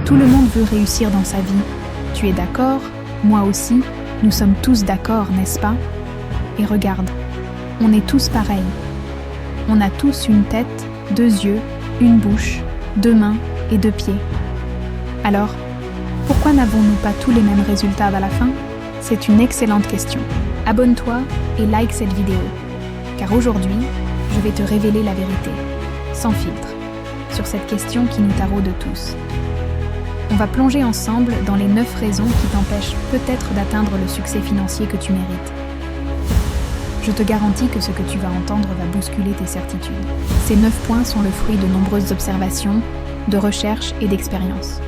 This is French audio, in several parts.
Tout le monde veut réussir dans sa vie. Tu es d'accord? Moi aussi. Nous sommes tous d'accord, n'est-ce pas? Et regarde, on est tous pareils. On a tous une tête, 2 yeux, une bouche, 2 mains et 2 pieds. Alors, pourquoi n'avons-nous pas tous les mêmes résultats à la fin? C'est une excellente question. Abonne-toi et like cette vidéo, car aujourd'hui, je vais te révéler la vérité, sans filtre, sur cette question qui nous taraude tous. On va plonger ensemble dans les 9 raisons qui t'empêchent peut-être d'atteindre le succès financier que tu mérites. Je te garantis que ce que tu vas entendre va bousculer tes certitudes. Ces 9 points sont le fruit de nombreuses observations, de recherches et d'expériences.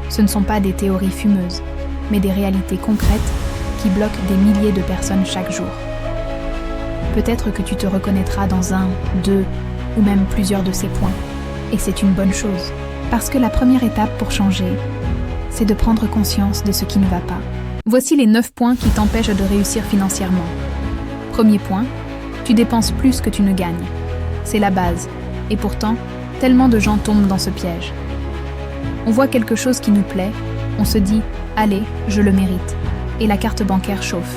Ce ne sont pas des théories fumeuses, mais des réalités concrètes qui bloquent des milliers de personnes chaque jour. Peut-être que tu te reconnaîtras dans 1, 2 ou même plusieurs de ces points. Et c'est une bonne chose, parce que la première étape pour changer, c'est de prendre conscience de ce qui ne va pas. Voici les 9 points qui t'empêchent de réussir financièrement. Premier point, tu dépenses plus que tu ne gagnes. C'est la base. Et pourtant, tellement de gens tombent dans ce piège. On voit quelque chose qui nous plaît, on se dit « Allez, je le mérite » et la carte bancaire chauffe.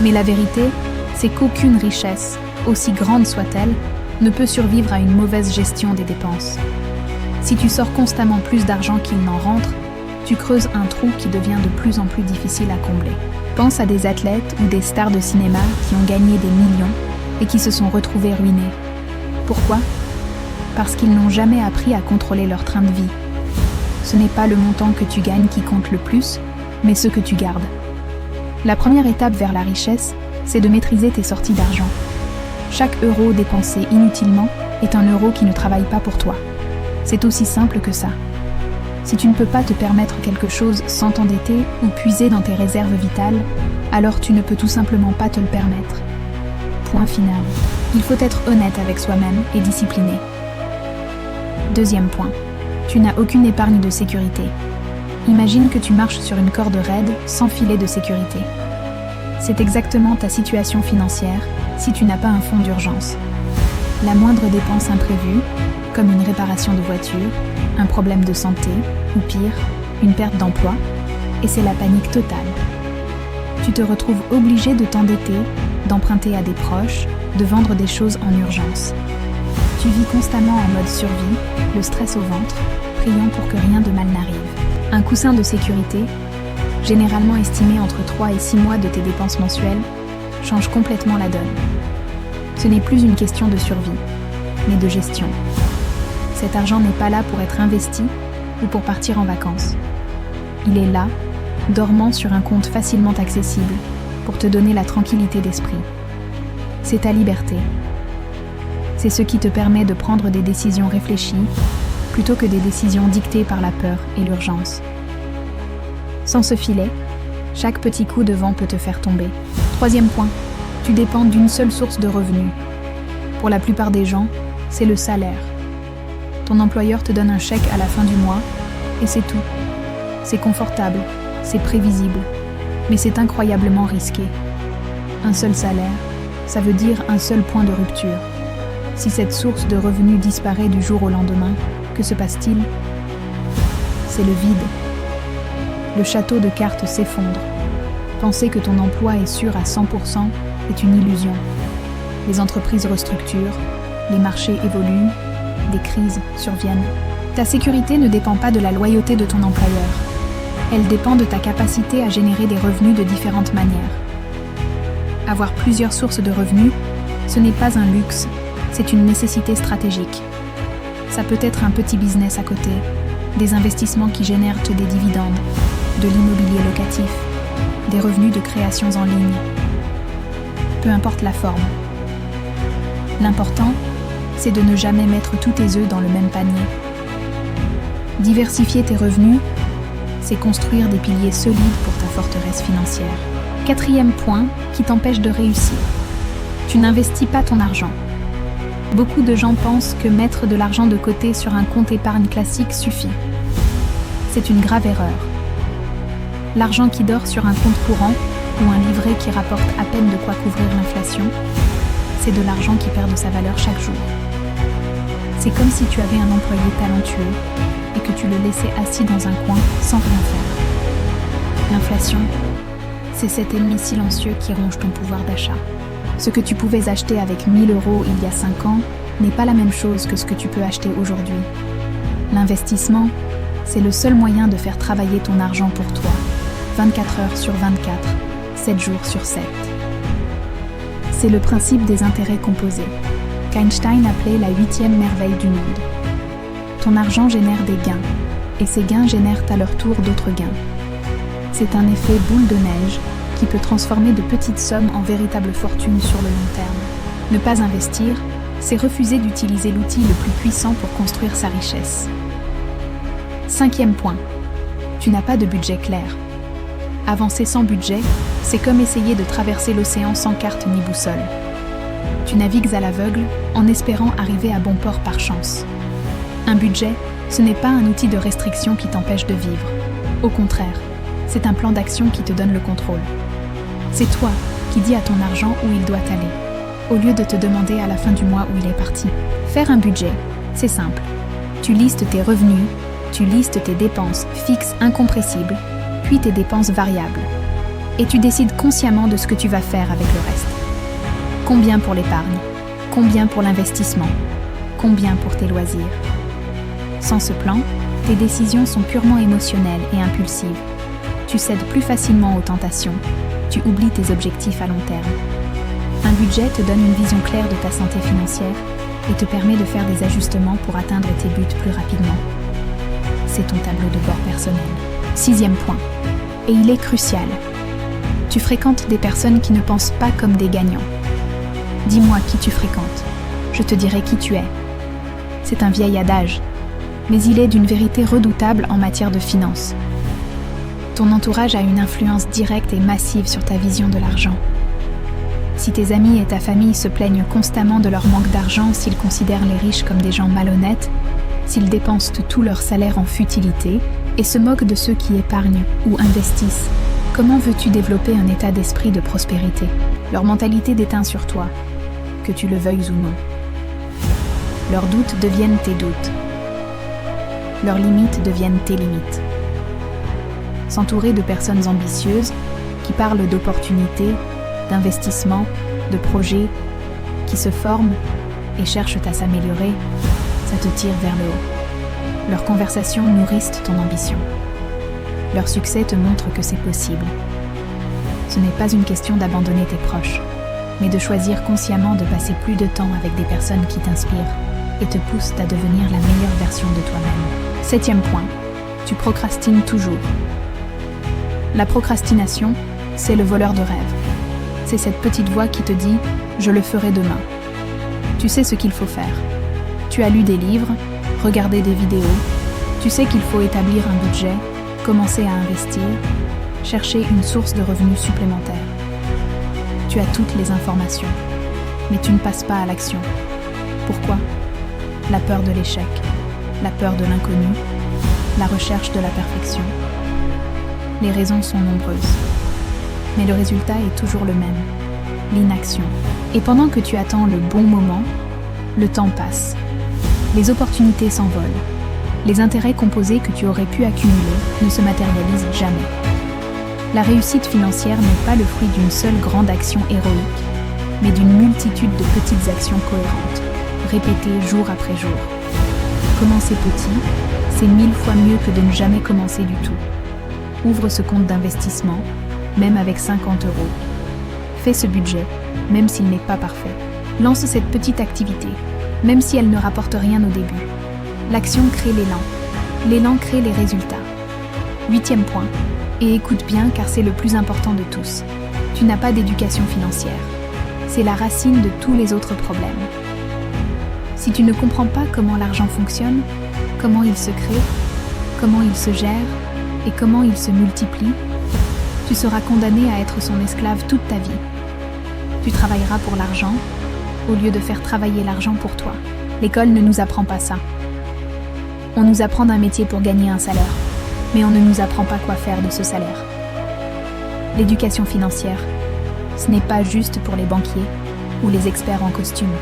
Mais la vérité, c'est qu'aucune richesse, aussi grande soit-elle, ne peut survivre à une mauvaise gestion des dépenses. Si tu sors constamment plus d'argent qu'il n'en rentre, tu creuses un trou qui devient de plus en plus difficile à combler. Pense à des athlètes ou des stars de cinéma qui ont gagné des millions et qui se sont retrouvés ruinés. Pourquoi? Parce qu'ils n'ont jamais appris à contrôler leur train de vie. Ce n'est pas le montant que tu gagnes qui compte le plus, mais ce que tu gardes. La première étape vers la richesse, c'est de maîtriser tes sorties d'argent. Chaque euro dépensé inutilement est un euro qui ne travaille pas pour toi. C'est aussi simple que ça. Si tu ne peux pas te permettre quelque chose sans t'endetter ou puiser dans tes réserves vitales, alors tu ne peux tout simplement pas te le permettre. Point final. Il faut être honnête avec soi-même et discipliné. Deuxième point. Tu n'as aucune épargne de sécurité. Imagine que tu marches sur une corde raide sans filet de sécurité. C'est exactement ta situation financière si tu n'as pas un fonds d'urgence. La moindre dépense imprévue, comme une réparation de voiture, un problème de santé, ou pire, une perte d'emploi, et c'est la panique totale. Tu te retrouves obligé de t'endetter, d'emprunter à des proches, de vendre des choses en urgence. Tu vis constamment en mode survie, le stress au ventre, priant pour que rien de mal n'arrive. Un coussin de sécurité, généralement estimé entre 3 et 6 mois de tes dépenses mensuelles, change complètement la donne. Ce n'est plus une question de survie, mais de gestion. Cet argent n'est pas là pour être investi ou pour partir en vacances. Il est là, dormant sur un compte facilement accessible, pour te donner la tranquillité d'esprit. C'est ta liberté. C'est ce qui te permet de prendre des décisions réfléchies, plutôt que des décisions dictées par la peur et l'urgence. Sans ce filet, chaque petit coup de vent peut te faire tomber. Troisième point, tu dépends d'une seule source de revenus. Pour la plupart des gens, c'est le salaire. Ton employeur te donne un chèque à la fin du mois, et c'est tout. C'est confortable, c'est prévisible, mais c'est incroyablement risqué. Un seul salaire, ça veut dire un seul point de rupture. Si cette source de revenus disparaît du jour au lendemain, que se passe-t-il? C'est le vide. Le château de cartes s'effondre. Penser que ton emploi est sûr à 100% est une illusion. Les entreprises restructurent, les marchés évoluent, des crises surviennent. Ta sécurité ne dépend pas de la loyauté de ton employeur. Elle dépend de ta capacité à générer des revenus de différentes manières. Avoir plusieurs sources de revenus, ce n'est pas un luxe, c'est une nécessité stratégique. Ça peut être un petit business à côté, des investissements qui génèrent des dividendes, de l'immobilier locatif, des revenus de créations en ligne. Peu importe la forme. L'important, c'est de ne jamais mettre tous tes œufs dans le même panier. Diversifier tes revenus, c'est construire des piliers solides pour ta forteresse financière. Quatrième point qui t'empêche de réussir. Tu n'investis pas ton argent. Beaucoup de gens pensent que mettre de l'argent de côté sur un compte épargne classique suffit. C'est une grave erreur. L'argent qui dort sur un compte courant ou un livret qui rapporte à peine de quoi couvrir l'inflation, c'est de l'argent qui perd de sa valeur chaque jour. C'est comme si tu avais un employé talentueux, et que tu le laissais assis dans un coin sans rien faire. L'inflation, c'est cet ennemi silencieux qui ronge ton pouvoir d'achat. Ce que tu pouvais acheter avec 1 000 € il y a 5 ans n'est pas la même chose que ce que tu peux acheter aujourd'hui. L'investissement, c'est le seul moyen de faire travailler ton argent pour toi, 24 heures sur 24, 7 jours sur 7. C'est le principe des intérêts composés, qu'Einstein appelait la 8e merveille du monde. Ton argent génère des gains, et ces gains génèrent à leur tour d'autres gains. C'est un effet boule de neige qui peut transformer de petites sommes en véritables fortunes sur le long terme. Ne pas investir, c'est refuser d'utiliser l'outil le plus puissant pour construire sa richesse. 5e point. Tu n'as pas de budget clair. Avancer sans budget, c'est comme essayer de traverser l'océan sans carte ni boussole. Tu navigues à l'aveugle en espérant arriver à bon port par chance. Un budget, ce n'est pas un outil de restriction qui t'empêche de vivre. Au contraire, c'est un plan d'action qui te donne le contrôle. C'est toi qui dis à ton argent où il doit aller, au lieu de te demander à la fin du mois où il est parti. Faire un budget, c'est simple. Tu listes tes revenus, tu listes tes dépenses fixes incompressibles, puis tes dépenses variables. Et tu décides consciemment de ce que tu vas faire avec le reste. Combien pour l'épargne? Combien pour l'investissement? Combien pour tes loisirs? Sans ce plan, tes décisions sont purement émotionnelles et impulsives. Tu cèdes plus facilement aux tentations. Tu oublies tes objectifs à long terme. Un budget te donne une vision claire de ta santé financière et te permet de faire des ajustements pour atteindre tes buts plus rapidement. C'est ton tableau de bord personnel. 6e point. Et il est crucial. Tu fréquentes des personnes qui ne pensent pas comme des gagnants. Dis-moi qui tu fréquentes. Je te dirai qui tu es. C'est un vieil adage, mais il est d'une vérité redoutable en matière de finances. Ton entourage a une influence directe et massive sur ta vision de l'argent. Si tes amis et ta famille se plaignent constamment de leur manque d'argent, s'ils considèrent les riches comme des gens malhonnêtes, s'ils dépensent tout leur salaire en futilité et se moquent de ceux qui épargnent ou investissent, comment veux-tu développer un état d'esprit de prospérité? Leur mentalité déteint sur toi, que tu le veuilles ou non. Leurs doutes deviennent tes doutes. Leurs limites deviennent tes limites. S'entourer de personnes ambitieuses qui parlent d'opportunités, d'investissements, de projets, qui se forment et cherchent à s'améliorer, ça te tire vers le haut. Leurs conversations nourrissent ton ambition. Leur succès te montre que c'est possible. Ce n'est pas une question d'abandonner tes proches, mais de choisir consciemment de passer plus de temps avec des personnes qui t'inspirent et te poussent à devenir la meilleure version de toi-même. 7e point. Tu procrastines toujours. La procrastination, c'est le voleur de rêves. C'est cette petite voix qui te dit « je le ferai demain ». Tu sais ce qu'il faut faire. Tu as lu des livres, regardé des vidéos, tu sais qu'il faut établir un budget, commencer à investir, chercher une source de revenus supplémentaire. Tu as toutes les informations, mais tu ne passes pas à l'action. Pourquoi? La peur de l'échec, la peur de l'inconnu, la recherche de la perfection. Les raisons sont nombreuses, mais le résultat est toujours le même, l'inaction. Et pendant que tu attends le bon moment, le temps passe. Les opportunités s'envolent. Les intérêts composés que tu aurais pu accumuler ne se matérialisent jamais. La réussite financière n'est pas le fruit d'une seule grande action héroïque, mais d'une multitude de petites actions cohérentes, répétées jour après jour. Commencer petit, c'est 1000 fois mieux que de ne jamais commencer du tout. Ouvre ce compte d'investissement, même avec 50 €. Fais ce budget, même s'il n'est pas parfait. Lance cette petite activité, même si elle ne rapporte rien au début. L'action crée l'élan. L'élan crée les résultats. 8e point. Et écoute bien car c'est le plus important de tous. Tu n'as pas d'éducation financière. C'est la racine de tous les autres problèmes. Si tu ne comprends pas comment l'argent fonctionne, comment il se crée, comment il se gère et comment il se multiplie, tu seras condamné à être son esclave toute ta vie. Tu travailleras pour l'argent au lieu de faire travailler l'argent pour toi. L'école ne nous apprend pas ça. On nous apprend un métier pour gagner un salaire, mais on ne nous apprend pas quoi faire de ce salaire. L'éducation financière, ce n'est pas juste pour les banquiers ou les experts en costume.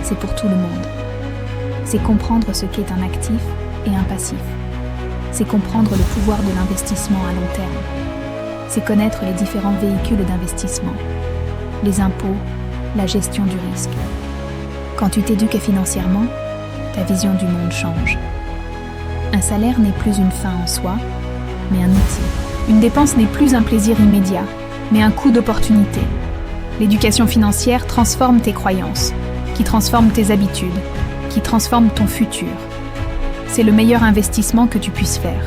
C'est pour tout le monde. C'est comprendre ce qu'est un actif et un passif. C'est comprendre le pouvoir de l'investissement à long terme. C'est connaître les différents véhicules d'investissement, les impôts, la gestion du risque. Quand tu t'éduques financièrement, ta vision du monde change. Un salaire n'est plus une fin en soi, mais un outil. Une dépense n'est plus un plaisir immédiat, mais un coût d'opportunité. L'éducation financière transforme tes croyances, qui transforme tes habitudes, qui transforme ton futur. C'est le meilleur investissement que tu puisses faire.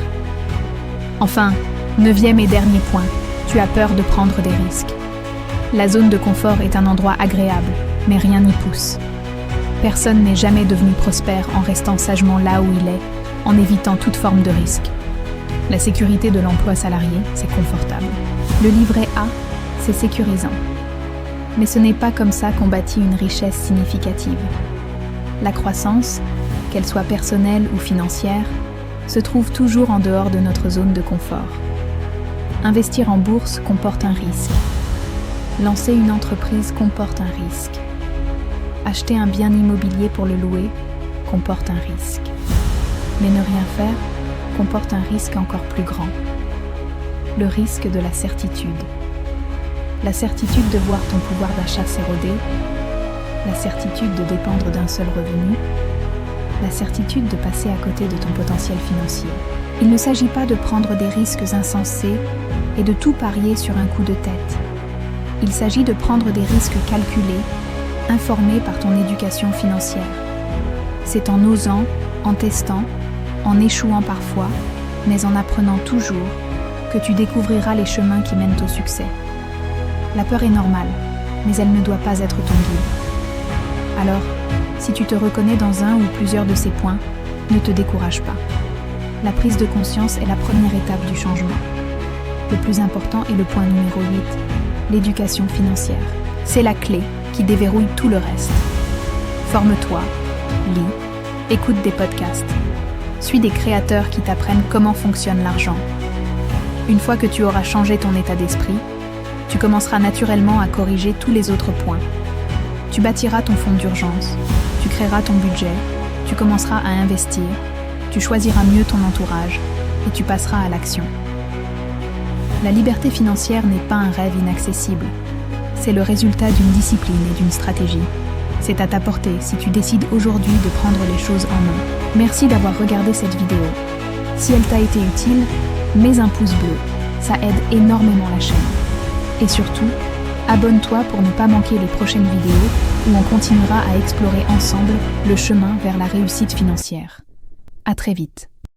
Enfin, 9e et dernier point, tu as peur de prendre des risques. La zone de confort est un endroit agréable, mais rien n'y pousse. Personne n'est jamais devenu prospère en restant sagement là où il est, en évitant toute forme de risque. La sécurité de l'emploi salarié, c'est confortable. Le livret A, c'est sécurisant. Mais ce n'est pas comme ça qu'on bâtit une richesse significative. La croissance, qu'elle soit personnelle ou financière, se trouve toujours en dehors de notre zone de confort. Investir en bourse comporte un risque. Lancer une entreprise comporte un risque. Acheter un bien immobilier pour le louer comporte un risque. Mais ne rien faire comporte un risque encore plus grand. Le risque de la certitude. La certitude de voir ton pouvoir d'achat s'éroder, la certitude de dépendre d'un seul revenu, la certitude de passer à côté de ton potentiel financier. Il ne s'agit pas de prendre des risques insensés et de tout parier sur un coup de tête. Il s'agit de prendre des risques calculés, informés par ton éducation financière. C'est en osant, en testant, en échouant parfois, mais en apprenant toujours, que tu découvriras les chemins qui mènent au succès. La peur est normale, mais elle ne doit pas être ton guide. Alors, si tu te reconnais dans un ou plusieurs de ces points, ne te décourage pas. La prise de conscience est la première étape du changement. Le plus important est le point numéro 8, l'éducation financière. C'est la clé qui déverrouille tout le reste. Forme-toi, lis, écoute des podcasts. Suis des créateurs qui t'apprennent comment fonctionne l'argent. Une fois que tu auras changé ton état d'esprit, tu commenceras naturellement à corriger tous les autres points. Tu bâtiras ton fonds d'urgence, tu créeras ton budget, tu commenceras à investir, tu choisiras mieux ton entourage et tu passeras à l'action. La liberté financière n'est pas un rêve inaccessible. C'est le résultat d'une discipline et d'une stratégie. C'est à ta portée si tu décides aujourd'hui de prendre les choses en main. Merci d'avoir regardé cette vidéo. Si elle t'a été utile, mets un pouce bleu. Ça aide énormément la chaîne. Et surtout, abonne-toi pour ne pas manquer les prochaines vidéos où on continuera à explorer ensemble le chemin vers la réussite financière. À très vite.